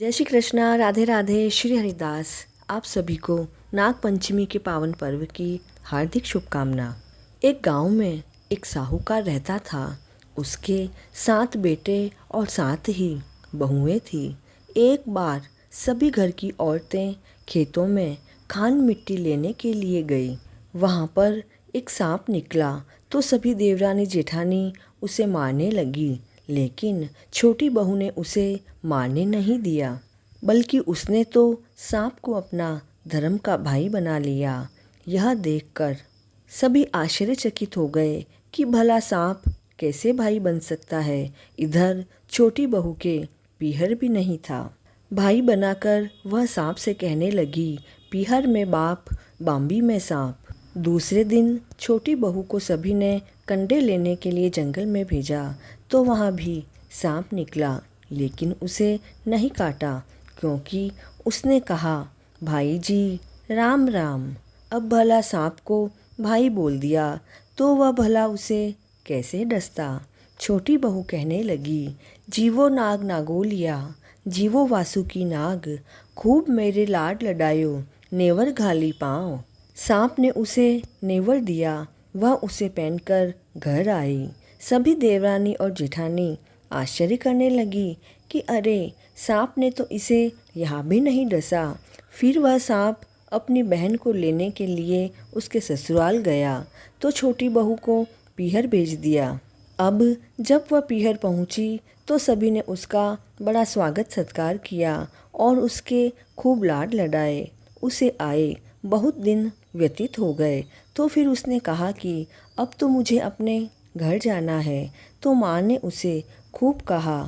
जय श्री कृष्णा, राधे राधे, श्री हरिदास। आप सभी को नाग पंचमी के पावन पर्व की हार्दिक शुभकामना। एक गांव में एक साहूकार रहता था। उसके 7 बेटे और 7 ही बहुएं थी। एक बार सभी घर की औरतें खेतों में खान मिट्टी लेने के लिए गई। वहाँ पर एक सांप निकला तो सभी देवरानी जेठानी उसे मारने लगी, लेकिन छोटी बहू ने उसे मारने नहीं दिया, बल्कि उसने तो सांप को अपना धर्म का भाई बना लिया। यह देखकर सभी आश्चर्यचकित हो गए कि भला सांप कैसे भाई बन सकता है। इधर छोटी बहू के पीहर भी नहीं था। भाई बनाकर वह सांप से कहने लगी, पीहर में बाप, बाम्बी में सांप। दूसरे दिन छोटी बहू को सभी ने कंडे लेने के लिए जंगल में भेजा तो वहाँ भी सांप निकला, लेकिन उसे नहीं काटा, क्योंकि उसने कहा, भाई जी राम राम। अब भला सांप को भाई बोल दिया तो वह भला उसे कैसे डसता। छोटी बहू कहने लगी, जीवो नाग नागोलिया, जीवो वासुकी नाग, खूब मेरे लाड लडायो, नेवर घाली पाँव। सांप ने उसे नेवर दिया। वह उसे पहनकर घर आई। सभी देवरानी और जेठानी आश्चर्य करने लगी कि अरे, सांप ने तो इसे यहाँ भी नहीं डसा। फिर वह सांप अपनी बहन को लेने के लिए उसके ससुराल गया तो छोटी बहू को पीहर भेज दिया। अब जब वह पीहर पहुँची तो सभी ने उसका बड़ा स्वागत सत्कार किया और उसके खूब लाड लडाए। उसे आए बहुत दिन व्यतीत हो गए तो फिर उसने कहा कि अब तो मुझे अपने घर जाना है। तो माँ ने उसे खूब कहा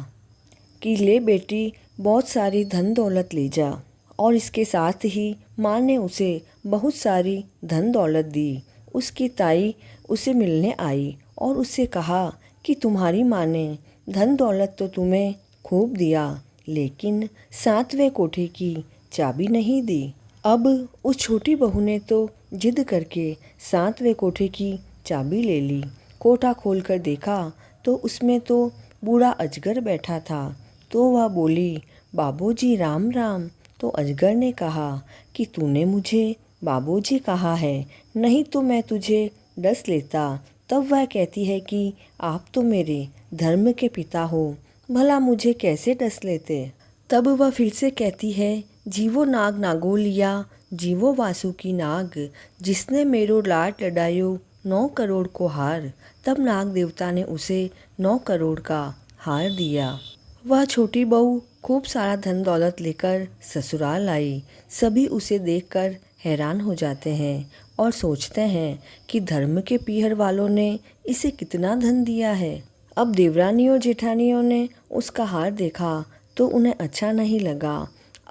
कि ले बेटी, बहुत सारी धन दौलत ले जा। और इसके साथ ही माँ ने उसे बहुत सारी धन दौलत दी। उसकी ताई उसे मिलने आई और उससे कहा कि तुम्हारी माँ ने धन दौलत तो तुम्हें खूब दिया, लेकिन 7वें कोठे की चाबी नहीं दी। अब उस छोटी बहू ने तो जिद करके 7वें कोठे की चाबी ले ली। कोठा खोलकर देखा तो उसमें तो बूढ़ा अजगर बैठा था। तो वह बोली, बाबूजी राम राम। तो अजगर ने कहा कि तूने मुझे बाबूजी कहा है, नहीं तो मैं तुझे डस लेता। तब वह कहती है कि आप तो मेरे धर्म के पिता हो, भला मुझे कैसे डस लेते। तब वह फिर से कहती है, जीवो नाग नागोलिया, जीवो वासुकी नाग, जिसने मेरो लाड लडायो 9 करोड़ को हार। तब नाग देवता ने उसे 9 करोड़ का हार दिया। वह छोटी बहू खूब सारा धन दौलत लेकर ससुराल आई। सभी उसे देखकर हैरान हो जाते हैं और सोचते हैं कि धर्म के पीहर वालों ने इसे कितना धन दिया है। अब देवरानी और जेठानियों ने उसका हार देखा तो उन्हें अच्छा नहीं लगा।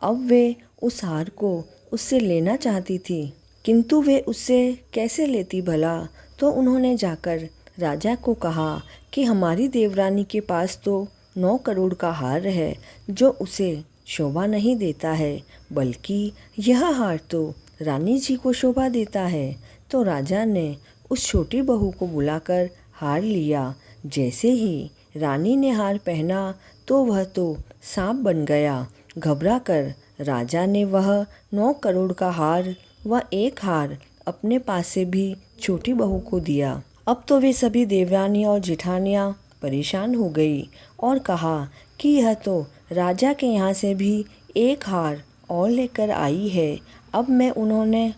अब वे उस हार को उससे लेना चाहती थी, किंतु वे उससे कैसे लेती भला। तो उन्होंने जाकर राजा को कहा कि हमारी देवरानी के पास तो 9 करोड़ का हार है, जो उसे शोभा नहीं देता है, बल्कि यह हार तो रानी जी को शोभा देता है। तो राजा ने उस छोटी बहू को बुलाकर हार लिया। जैसे ही रानी ने हार पहना तो वह तो सांप बन गया। घबरा कर राजा ने वह 9 करोड़ का हार व एक हार अपने पास से भी छोटी बहू को दिया। अब तो वे सभी देवरानी और जेठानियाँ परेशान हो गई और कहा कि यह तो राजा के यहाँ से भी एक हार और लेकर आई है। अब मैं उन्होंने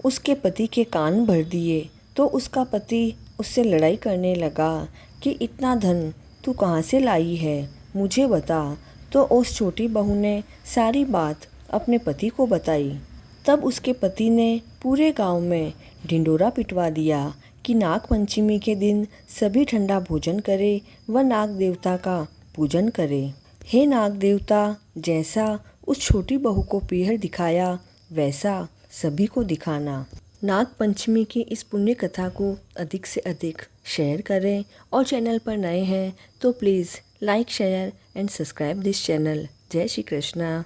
उसके पति के कान भर दिए तो उसका पति उससे लड़ाई करने लगा कि इतना धन तू कहाँ से लाई है, मुझे बता। तो उस छोटी बहू ने सारी बात अपने पति को बताई। तब उसके पति ने पूरे गांव में ढिंडोरा पिटवा दिया कि नाग पंचमी के दिन सभी ठंडा भोजन करे व नाग देवता का पूजन करे। हे नाग देवता, जैसा उस छोटी बहू को पीहर दिखाया वैसा सभी को दिखाना। नाग पंचमी की इस पुण्य कथा को अधिक से अधिक शेयर करें और चैनल पर नए हैं तो please like, share and subscribe this channel. जय श्री कृष्णा।